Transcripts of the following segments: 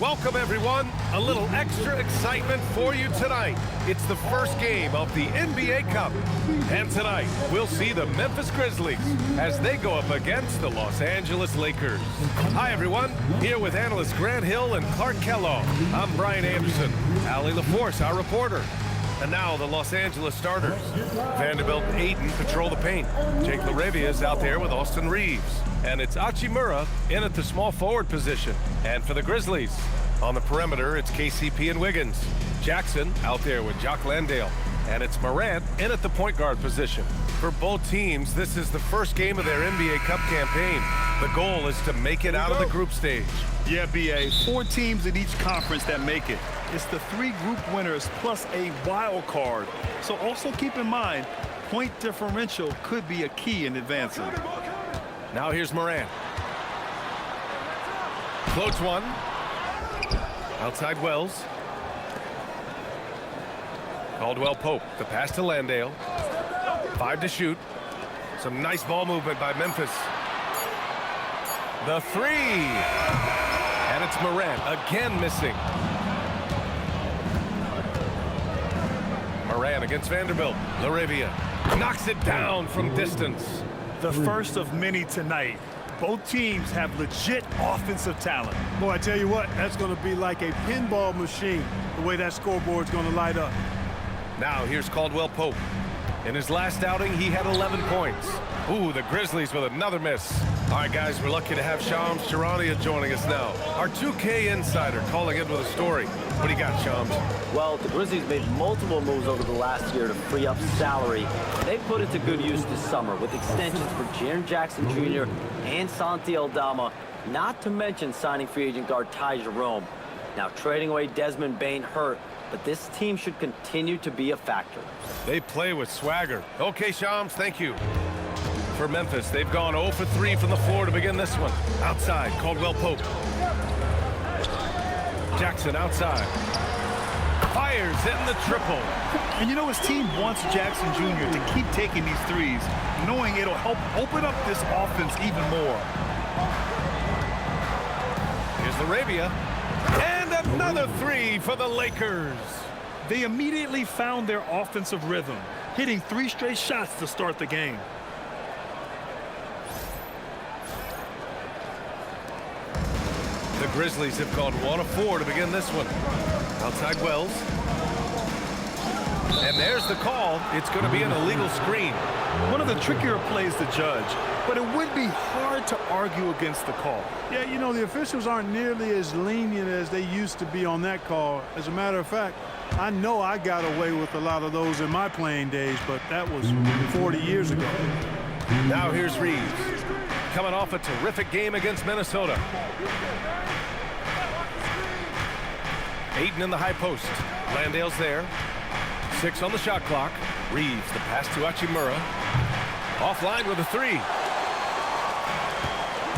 Welcome, everyone. A little extra excitement for you tonight. It's the first game of the NBA Cup. And tonight, we'll see the Memphis Grizzlies as they go up against the Los Angeles Lakers. Hi, everyone. Here with analysts Grant Hill and Clark Kellogg. I'm Brian Anderson. Allie LaForce, our reporter. And now the Los Angeles starters. Vanderbilt and Ayton patrol the paint. Jake LaRavia is out there with Austin Reeves. And it's Hachimura in at the small forward position. And for the Grizzlies, on the perimeter, it's KCP and Wiggins. Jackson out there with Jock Landale. And it's Morant in at the point guard position. For both teams, this is the first game of their NBA Cup campaign. The goal is to make it out of the group stage. Yeah, B.A. 4 teams in each conference that make it. It's the 3 group winners plus a wild card. So also keep in mind, point differential could be a key in advancing. Now here's Morant. Floats one. Outside Wells. Caldwell Pope, the pass to Landale. 5 to shoot. Some nice ball movement by Memphis. The 3. And it's Morant again missing. Morant against Vanderbilt. LaRavia knocks it down from distance. The first of many tonight. Both teams have legit offensive talent. Boy, I tell you what, that's going to be like a pinball machine, the way that scoreboard's going to light up. Now here's Caldwell Pope. In his last outing, he had 11 points. Ooh, the Grizzlies with another miss. All right, guys, we're lucky to have Shams Charania joining us now. Our 2K insider calling in with a story. What do you got, Shams? Well, the Grizzlies made multiple moves over the last year to free up salary. They put it to good use this summer with extensions for Jaren Jackson Jr. and Santi Aldama, not to mention signing free agent guard Ty Jerome. Now, trading away Desmond Bane hurt, but this team should continue to be a factor. They play with swagger. Okay, Shams, thank you. For Memphis, they've gone 0 for 3 from the floor to begin this one. Outside, Caldwell Pope. Jackson outside. Fires in the triple. And you know his team wants Jackson Jr. to keep taking these threes, knowing it'll help open up this offense even more. Here's LaRavia. And another 3 for the Lakers. They immediately found their offensive rhythm, hitting 3 straight shots to start the game. The Grizzlies have gone 1 of 4 to begin this one. Outside Wells. And there's the call. It's going to be an illegal screen. One of the trickier plays to judge, but it would be hard to argue against the call. Yeah, you know, the officials aren't nearly as lenient as they used to be on that call. As a matter of fact, I know I got away with a lot of those in my playing days, but that was 40 years ago. Now here's Reeves, coming off a terrific game against Minnesota. Ayton in the high post. Landale's there. 6 on the shot clock. Reeves, the pass to Hachimura. Offline with a 3.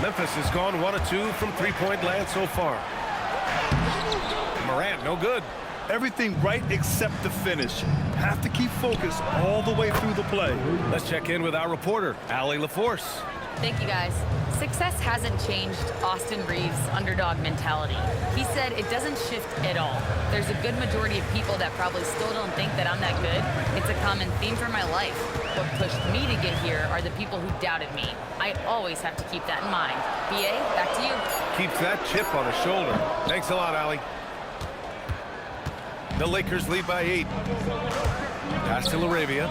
Memphis has gone 1 of 2 from three-point land so far. Morant, no good. Everything right except the finish. Have to keep focused all the way through the play. Let's check in with our reporter, Allie LaForce. Thank you, guys. Success hasn't changed Austin Reeves' underdog mentality. He said it doesn't shift at all. There's a good majority of people that probably still don't think that I'm that good. It's a common theme for my life. What pushed me to get here are the people who doubted me. I always have to keep that in mind. B.A., back to you. Keeps that chip on his shoulder. Thanks a lot, Allie. The Lakers lead by 8. Pass to LaRavia.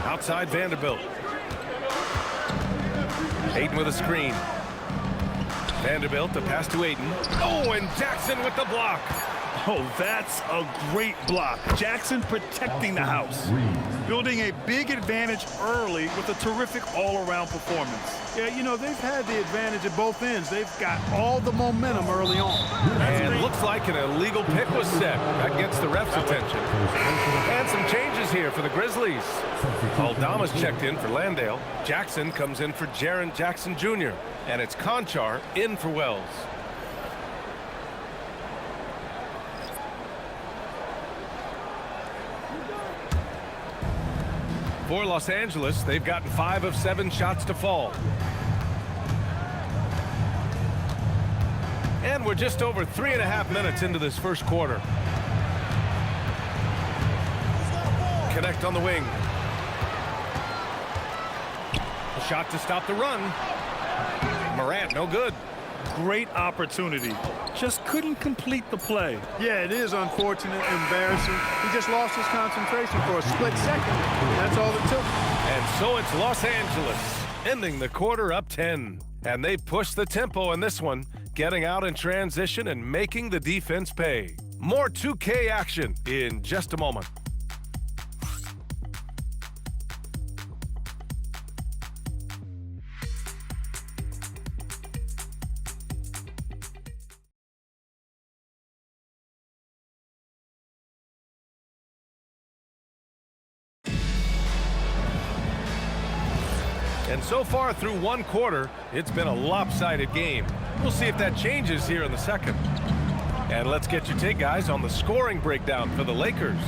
Outside Vanderbilt. Ayton with a screen. Vanderbilt, the pass to Ayton. Oh, and Jackson with the block. Oh, that's a great block. Jackson protecting the house. Building a big advantage early with a terrific all-around performance. Yeah, you know, they've had the advantage at both ends. They've got all the momentum early on. And looks like an illegal pick was set. That gets the ref's attention. And some changes here for the Grizzlies. Aldama's checked in for Landale. Jackson comes in for Jaren Jackson Jr. And it's Conchar in for Wells. For Los Angeles, they've gotten 5 of 7 shots to fall. And we're just over 3.5 minutes into this first quarter. Connect on the wing. A shot to stop the run. Morant, no good. Great opportunity. Just couldn't complete the play. Yeah, it is unfortunate, embarrassing. He just lost his concentration for a split second. That's all it took. And so it's Los Angeles, ending the quarter up 10. And they push the tempo in this one, getting out in transition and making the defense pay. More 2K action in just a moment. And so far through one quarter, it's been a lopsided game. We'll see if that changes here in the second. And let's get your take, guys, on the scoring breakdown for the Lakers.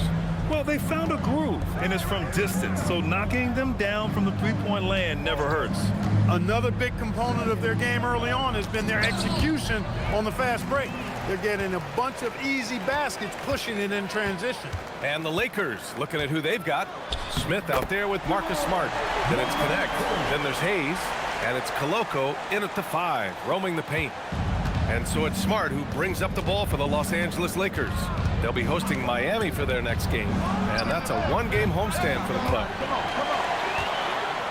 Well, they found a groove, and it's from distance, so knocking them down from the three-point land never hurts. Another big component of their game early on has been their execution on the fast break. They're getting a bunch of easy baskets, pushing it in transition. And the Lakers, looking at who they've got. Smith out there with Marcus Smart. Then it's Connect. Then there's Hayes. And it's Koloko in at the 5, roaming the paint. And so it's Smart who brings up the ball for the Los Angeles Lakers. They'll be hosting Miami for their next game. And that's a one-game homestand for the club.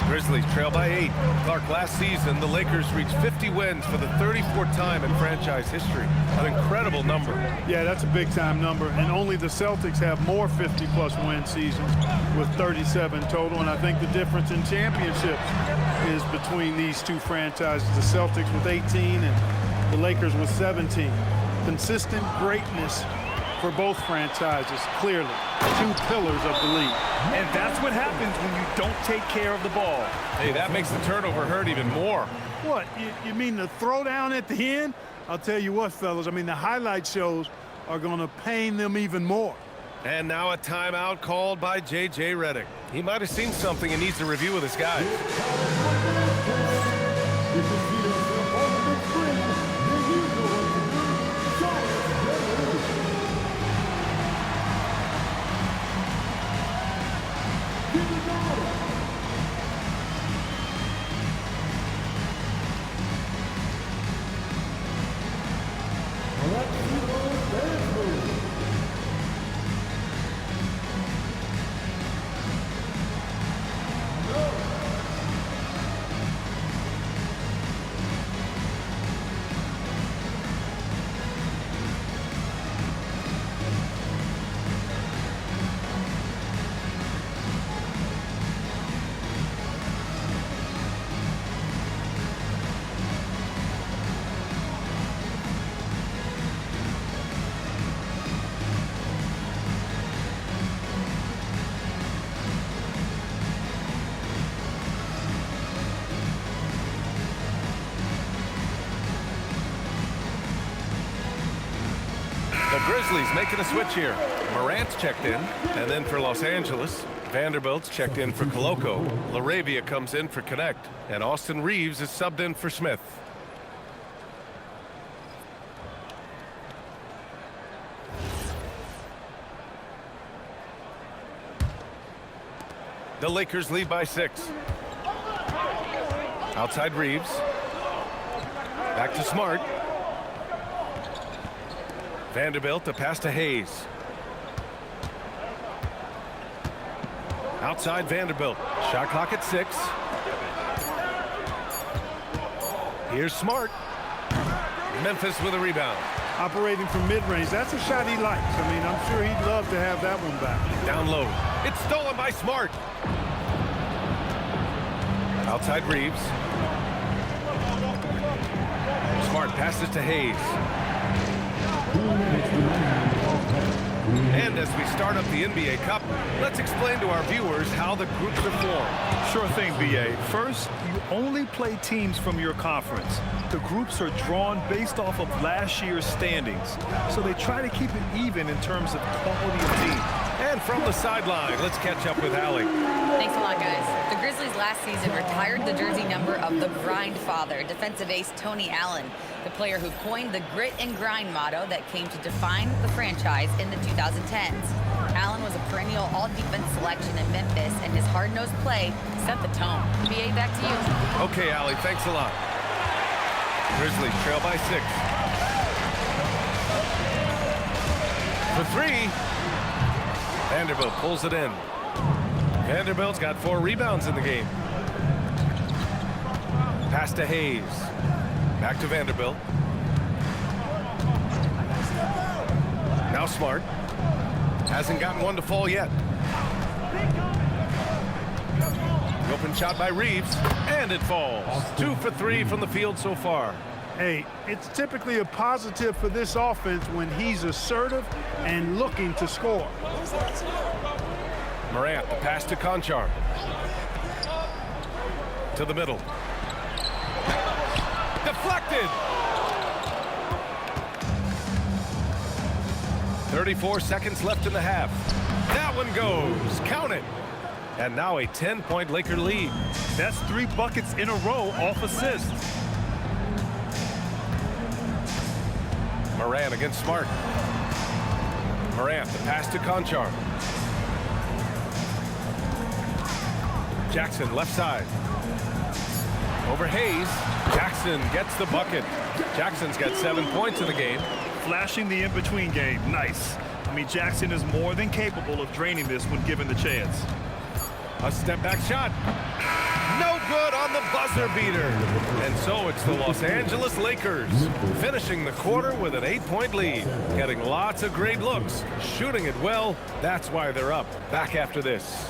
Grizzlies trail by 8. Clark, last season, the Lakers reached 50 wins for the 34th time in franchise history. An incredible number. Yeah, that's a big-time number. And only the Celtics have more 50-plus win seasons with 37 total. And I think the difference in championships is between these two franchises. The Celtics with 18 and the Lakers with 17. Consistent greatness for both franchises, clearly. Two pillars of the league. And that's what happens when you don't take care of the ball. Hey, that makes the turnover hurt even more. What, you mean the throwdown at the end? I'll tell you what, fellas, I mean, the highlight shows are going to pain them even more. And now a timeout called by J.J. Redick. He might have seen something and needs a review with his guys. The Grizzlies making a switch here. Morant's checked in, and then for Los Angeles, Vanderbilt's checked in for Koloko. LaRavia comes in for Connect, and Austin Reeves is subbed in for Smith. The Lakers lead by 6. Outside Reeves. Back to Smart. Vanderbilt, a pass to Hayes. Outside Vanderbilt. Shot clock at 6. Here's Smart. Memphis with a rebound. Operating from mid-range, that's a shot he likes. I mean, I'm sure he'd love to have that one back. Down low. It's stolen by Smart. Outside Reeves. Smart passes to Hayes. And as we start up the NBA Cup, let's explain to our viewers how the groups are formed. Sure thing, B.A. First, you only play teams from your conference. The groups are drawn based off of last year's standings, so they try to keep it even in terms of quality of team. And from the sideline, let's catch up with Allie. Thanks a lot, guys. The Grizzlies last season retired the jersey number of the grind father, defensive ace Tony Allen, the player who coined the grit and grind motto that came to define the franchise in the 2010s. Allen was a perennial all-defense selection in Memphis, and his hard-nosed play set the tone. BA, back to you. Okay, Allie, thanks a lot. Grizzlies trail by 6. For 3. Vanderbilt pulls it in. Vanderbilt's got 4 rebounds in the game. Pass to Hayes. Back to Vanderbilt. Now Smart. Hasn't gotten one to fall yet. The open shot by Reeves, and it falls. 2 for 3 from the field so far. Hey, it's typically a positive for this offense when he's assertive and looking to score. Morant, the pass to Conchar. To the middle. Deflected! 34 seconds left in the half. That one goes. Count it. And now a 10-point Laker lead. That's 3 buckets in a row off assists. Morant against Smart. Morant, the pass to Conchar. Jackson, left side. Over Hayes. Jackson gets the bucket. Jackson's got 7 points in the game. Flashing the in-between game. Nice. I mean, Jackson is more than capable of draining this when given the chance. A step-back shot. No good on the buzzer beater. And so it's the Los Angeles Lakers finishing the quarter with an 8-point lead. Getting lots of great looks. Shooting it well. That's why they're up. Back after this.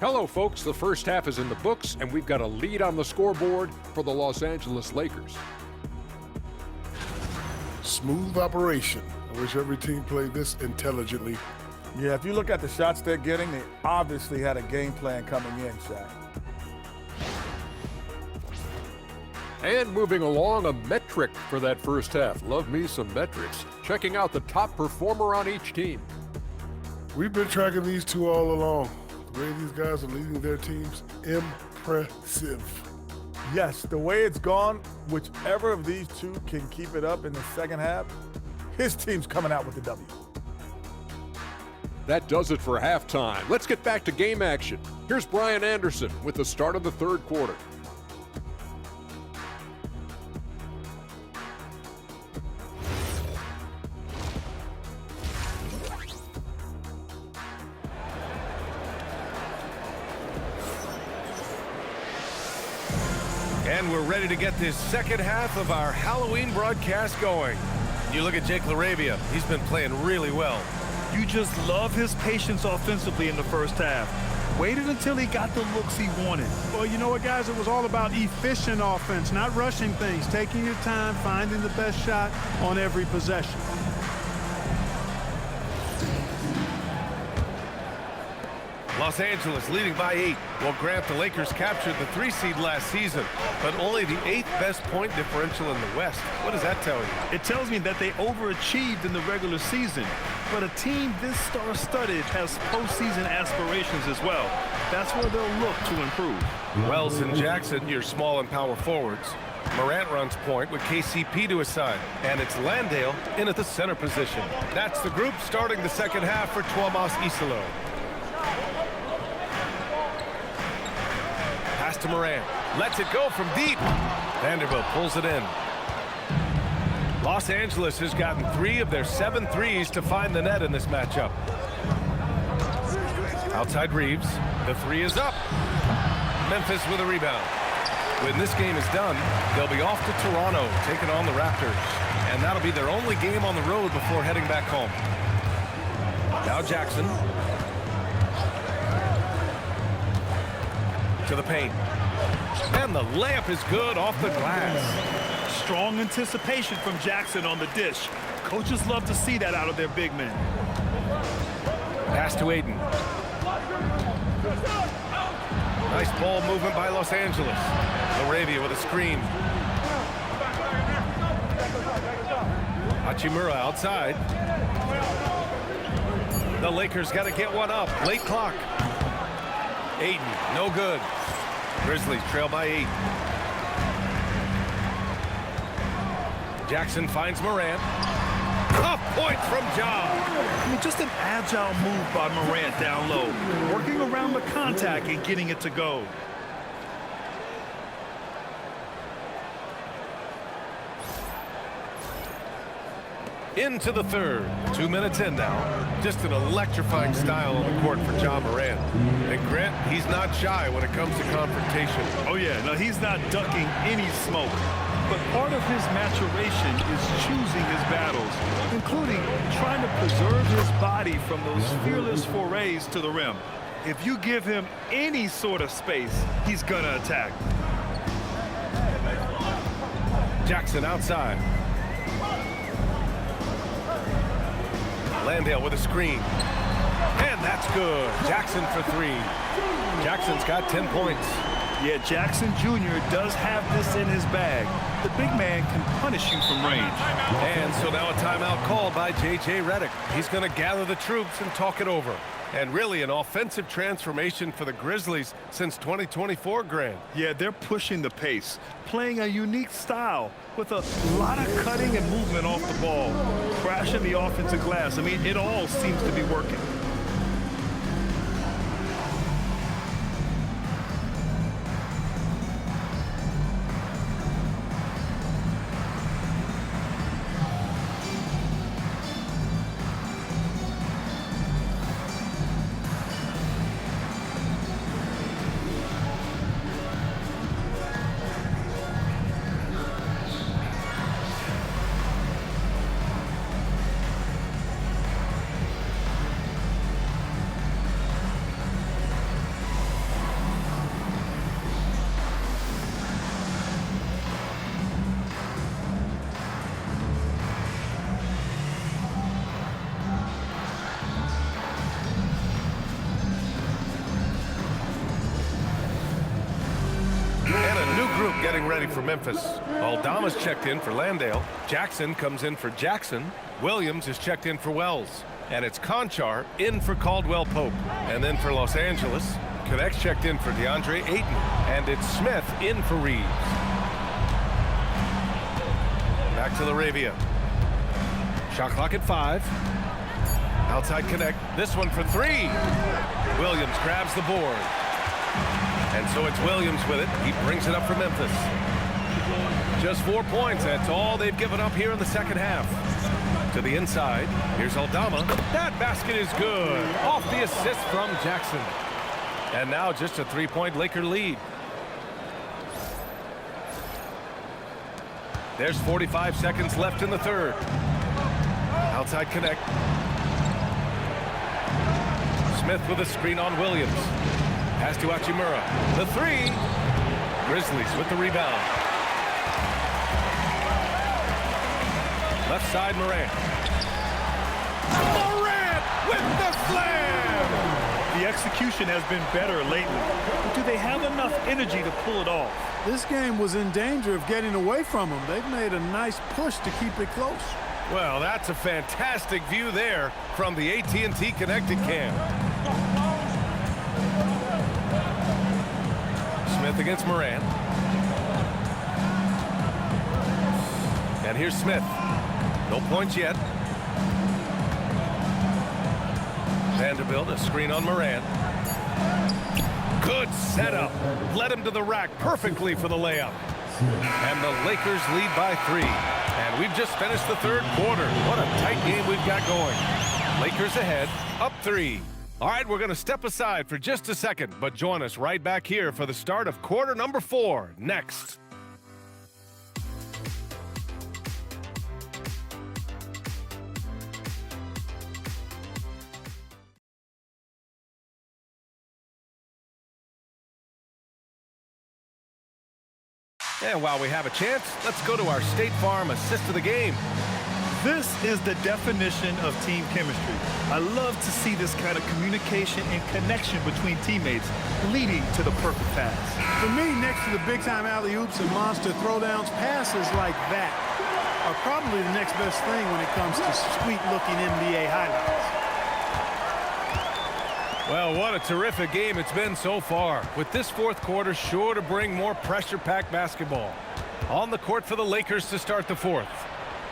Hello, folks. The first half is in the books, and we've got a lead on the scoreboard for the Los Angeles Lakers. Smooth operation. I wish every team played this intelligently. Yeah, if you look at the shots they're getting, they obviously had a game plan coming in, Shaq. And moving along, a metric for that first half. Love me some metrics. Checking out the top performer on each team. We've been tracking these two all along. The way these guys are leading their teams, impressive. Yes, the way it's gone, whichever of these two can keep it up in the second half, his team's coming out with the W. That does it for halftime. Let's get back to game action. Here's Brian Anderson with the start of the third quarter. And we're ready to get this second half of our Halloween broadcast going. You look at Jake LaRavia. He's been playing really well. You just love his patience offensively in the first half. Waited until he got the looks he wanted. Well, you know what, guys? It was all about efficient offense, not rushing things, taking your time, finding the best shot on every possession. Los Angeles leading by 8. Well, Grant, the Lakers captured the 3 seed last season, but only the 8th best point differential in the West. What does that tell you? It tells me that they overachieved in the regular season. But a team this star-studded has postseason aspirations as well. That's where they'll look to improve. Wells and Jackson, your small and power forwards. Morant runs point with KCP to his side. And it's Landale in at the center position. That's the group starting the second half for Tuomas Isalo. Pass to Morant. Lets it go from deep. Vanderbilt pulls it in. Los Angeles has gotten 3 of their 7 threes to find the net in this matchup. Outside Reeves. The 3 is up. Memphis with a rebound. When this game is done, they'll be off to Toronto, taking on the Raptors. And that'll be their only game on the road before heading back home. Now Jackson. To the paint. And the layup is good off the glass. Strong anticipation from Jackson on the dish. Coaches love to see that out of their big men. Pass to Aiden. Nice ball movement by Los Angeles. Laravia with a screen. Hachimura outside. The Lakers got to get one up. Late clock. Aiden, no good. Grizzlies trail by 8. Jackson finds Morant. Tough points from Ja. I mean, just an agile move by Morant down low, working around the contact and getting it to go. Into the third. 2 minutes in now. Just an electrifying style on the court for Ja Morant. And Grant, he's not shy when it comes to confrontation. Oh yeah, no, he's not ducking any smoke. But part of his maturation is choosing his battles, including trying to preserve his body from those fearless forays to the rim. If you give him any sort of space, he's gonna attack. Jackson outside. Landale with a screen. And that's good. Jackson for 3. Jackson's got 10 points. Yeah, Jackson Jr. does have this in his bag. The big man can punish you from range. And so now a timeout called by J.J. Redick. He's going to gather the troops and talk it over. And really an offensive transformation for the Grizzlies since 2024, Grant. Yeah, they're pushing the pace, playing a unique style with a lot of cutting and movement off the ball, crashing the offensive glass. I mean, it all seems to be working. Getting ready for Memphis. Aldama's checked in for Landale. Jackson comes in for Jackson. Williams is checked in for Wells. And it's Conchar in for Caldwell Pope. And then for Los Angeles, Connect's checked in for DeAndre Ayton. And it's Smith in for Reeves. Back to Laravia. Shot clock at 5. Outside Connect. This one for 3. Williams grabs the board. And so it's Williams with it. He brings it up for Memphis. Just 4 points. That's all they've given up here in the second half. To the inside. Here's Aldama. That basket is good. Off the assist from Jackson. And now just a 3-point Laker lead. There's 45 seconds left in the third. Outside Connect. Smith with a screen on Williams. Pass to Hachimura. The 3. Grizzlies with the rebound. Left side, Morant. Morant with the slam! The execution has been better lately. But do they have enough energy to pull it off? This game was in danger of getting away from them. They've made a nice push to keep it close. Well, that's a fantastic view there from the AT&T Connected Cam. Smith against Morant. And here's Smith. No points yet. Vanderbilt, a screen on Morant. Good setup. Led him to the rack perfectly for the layup. And the Lakers lead by 3. And we've just finished the third quarter. What a tight game we've got going. Lakers ahead, up 3. All right, we're going to step aside for just a second, but join us right back here for the start of quarter number 4 next. And while we have a chance, let's go to our State Farm assist of the game. This is the definition of team chemistry. I love to see this kind of communication and connection between teammates leading to the perfect pass. For me, next to the big-time alley-oops and monster throwdowns, passes like that are probably the next best thing when it comes to sweet-looking NBA highlights. Well, what a terrific game it's been so far, with this fourth quarter sure to bring more pressure-packed basketball. On the court for the Lakers to start the fourth.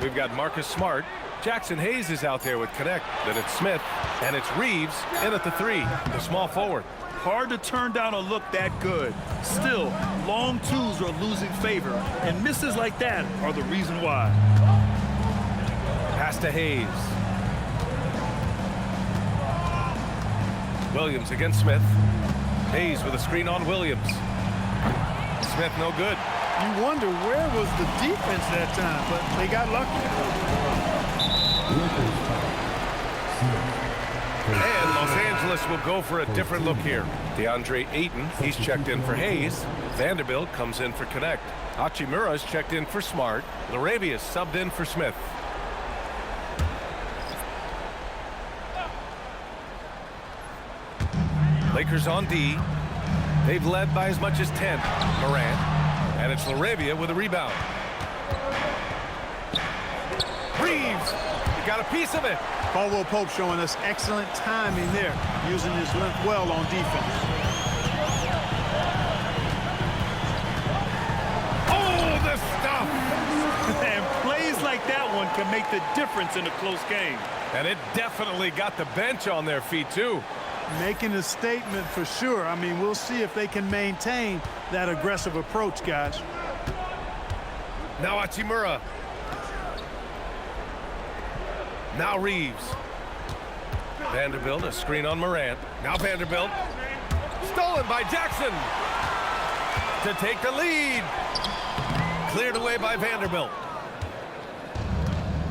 We've got Marcus Smart. Jackson Hayes is out there with Connect. Then it's Smith, and it's Reeves in at the three, the small forward. Hard to turn down a look that good. Still, long twos are losing favor, and misses like that are the reason why. Pass to Hayes. Williams against Smith. Hayes with a screen on Williams. Smith no good. You wonder where was the defense that time, but they got lucky. And Los Angeles will go for a different look here. DeAndre Ayton, he's checked in for Hayes. Vanderbilt comes in for Connect. Hachimura's checked in for Smart. Laravia's subbed in for Smith. Lakers on D. They've led by as much as 10. Morant. And it's Laravia with a rebound. Reeves. He got a piece of it. Caldwell Pope showing us excellent timing there, using his length well on defense. Oh, the stuff! And plays like that one can make the difference in a close game. And it definitely got the bench on their feet, too. Making a statement for sure. I mean, we'll see if they can maintain that aggressive approach, guys. Now Hachimura. Now Reeves. Vanderbilt, a screen on Morant. Now Vanderbilt. Stolen by Jackson. To take the lead. Cleared away by Vanderbilt.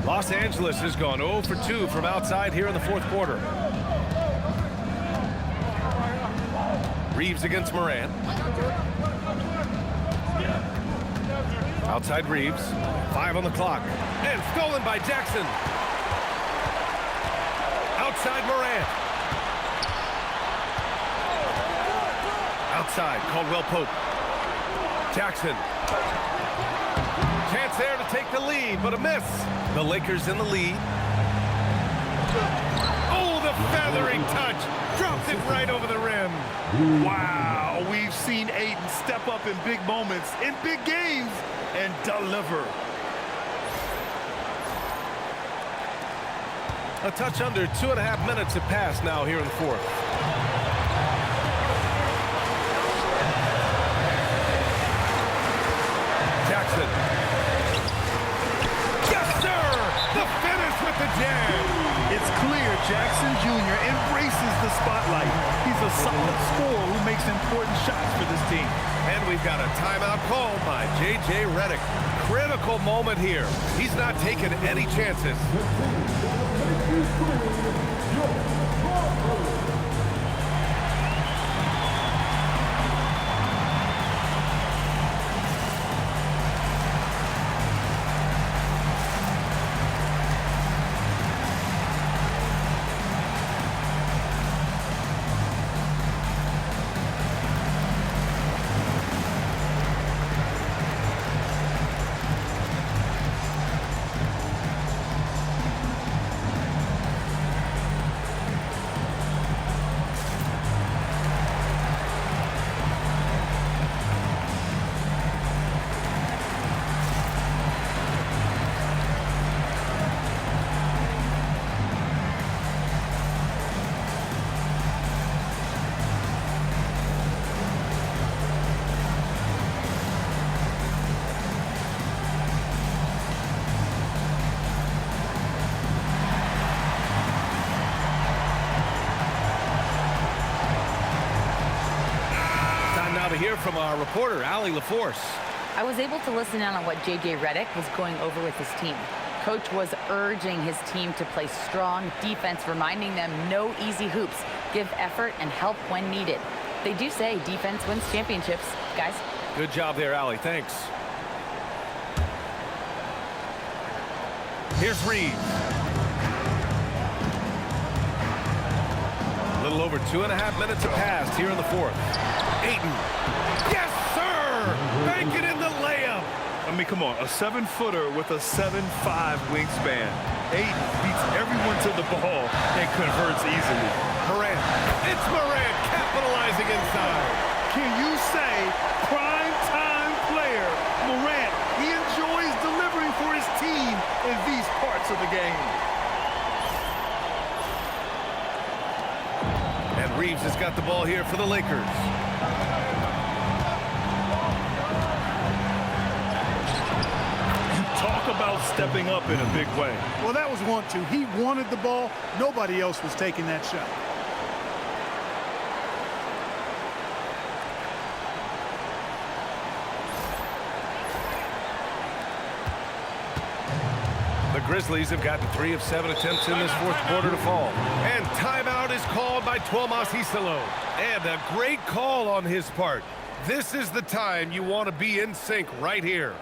Los Angeles has gone 0 for 2 from outside here in the fourth quarter. Reeves against Morant. Outside Reeves. 5 on the clock. And stolen by Jackson. Outside Morant. Outside Caldwell Pope. Jackson. Chance there to take the lead, but a miss. The Lakers in the lead. Oh, the feathering touch. Dropped it right over the rim. Wow, we've seen Ayton step up in big moments, in big games, and deliver. A touch under 2.5 minutes have passed now here in the fourth. Jackson. Yes, sir! The finish with the jam. It's clear Jackson Jr. embraces the spotlight. He's a solid scorer who makes important shots for this team. And we've got a timeout called by J.J. Redick. Critical moment here. He's not taking any chances. To hear from our reporter, Allie LaForce. I was able to listen in on what J.J. Redick was going over with his team. Coach was urging his team to play strong defense, reminding them no easy hoops, give effort and help when needed. They do say defense wins championships, guys. Good job there, Allie. Thanks. Here's Reeves. A little over 2.5 minutes have passed here in the fourth. Ayton. Yes, sir! Bank it in the layup. I mean, come on, a 7-footer with a 7'5" wingspan. Ayton beats everyone to the ball and converts easily. Morant. It's Morant capitalizing inside. Can you say prime time player Morant? He enjoys delivering for his team in these parts of the game. And Reeves has got the ball here for the Lakers. Talk about stepping up in a big way. Well, that was 1-2. He wanted the ball. Nobody else was taking that shot. The Grizzlies have gotten 3 of 7 attempts in this fourth quarter to fall. And timeout is called by Tuomas Hisalo. And a great call on his part. This is the time you want to be in sync right here.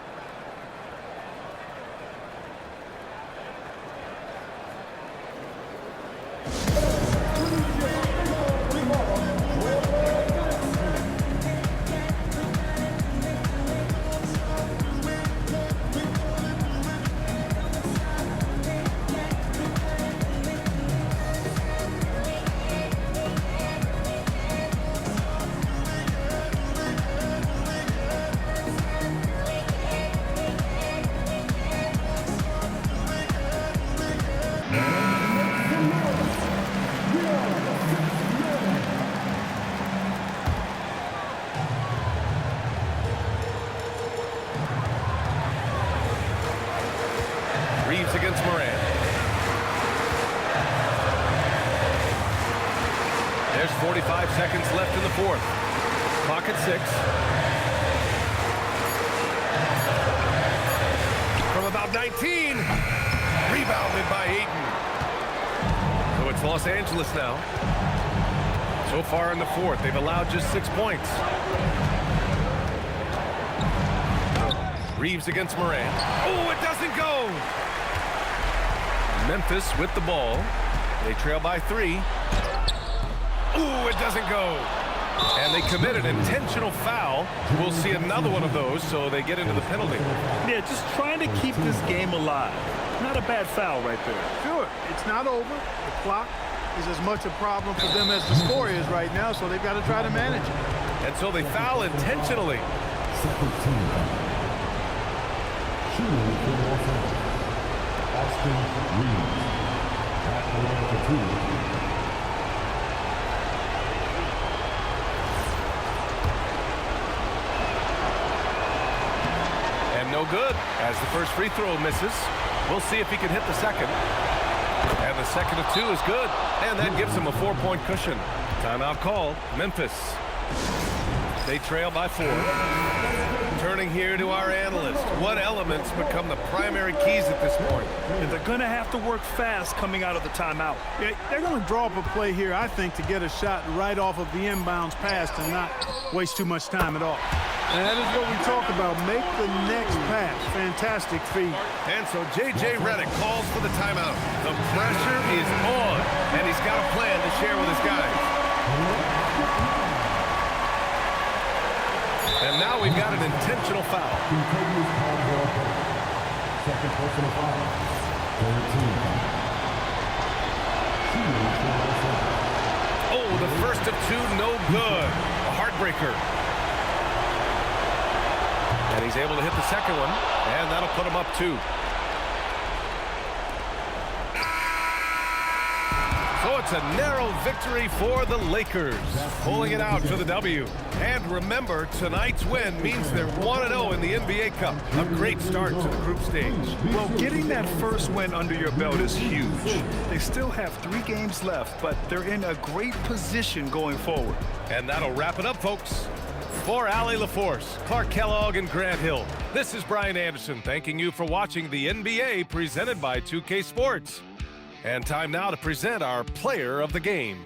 Reeves against Morant. There's 45 seconds left in the fourth. Clock at 6. From about 19. Rebounded by Ayton. So it's Los Angeles now. So far in the fourth, they've allowed just 6 points. Reeves against Morant. Oh, it doesn't go! Memphis with the ball. They trail by 3. Ooh, it doesn't go. And they committed an intentional foul. We'll see another one of those, so they get into the penalty. Yeah, just trying to keep this game alive. Not a bad foul right there. Sure, it's not over. The clock is as much a problem for them as the score is right now, so they've got to try to manage it. And so they foul intentionally. Second team. Shooting for Los Angeles. Austin Reeves. At the line for 2. And no good, as the first free throw misses. We'll see if he can hit the second. And the second of 2 is good. And that gives him a 4-point cushion. Timeout call, Memphis. They trail by 4. Turning here to our analyst. What elements become the primary keys at this point? And they're going to have to work fast coming out of the timeout. Yeah, they're going to draw up a play here, I think, to get a shot right off of the inbounds pass and not waste too much time at all. And that is what we talk about. Make the next pass. Fantastic feed. And so J.J. Redick calls for the timeout. The pressure is on, and he's got a plan to share with his guys. And now we've got an intentional foul. Second personal foul. Third team. Oh, the first of 2, no good. A heartbreaker. And he's able to hit the second one, and that'll put him up 2. So it's a narrow victory for the Lakers, pulling it out to the W. And remember, tonight's win means they're 1-0 in the NBA Cup. A great start to the group stage. Well, getting that first win under your belt is huge. They still have 3 games left, but they're in a great position going forward. And that'll wrap it up, folks. For Allie LaForce, Clark Kellogg, and Grant Hill, this is Brian Anderson thanking you for watching the NBA presented by 2K Sports. And time now to present our player of the game.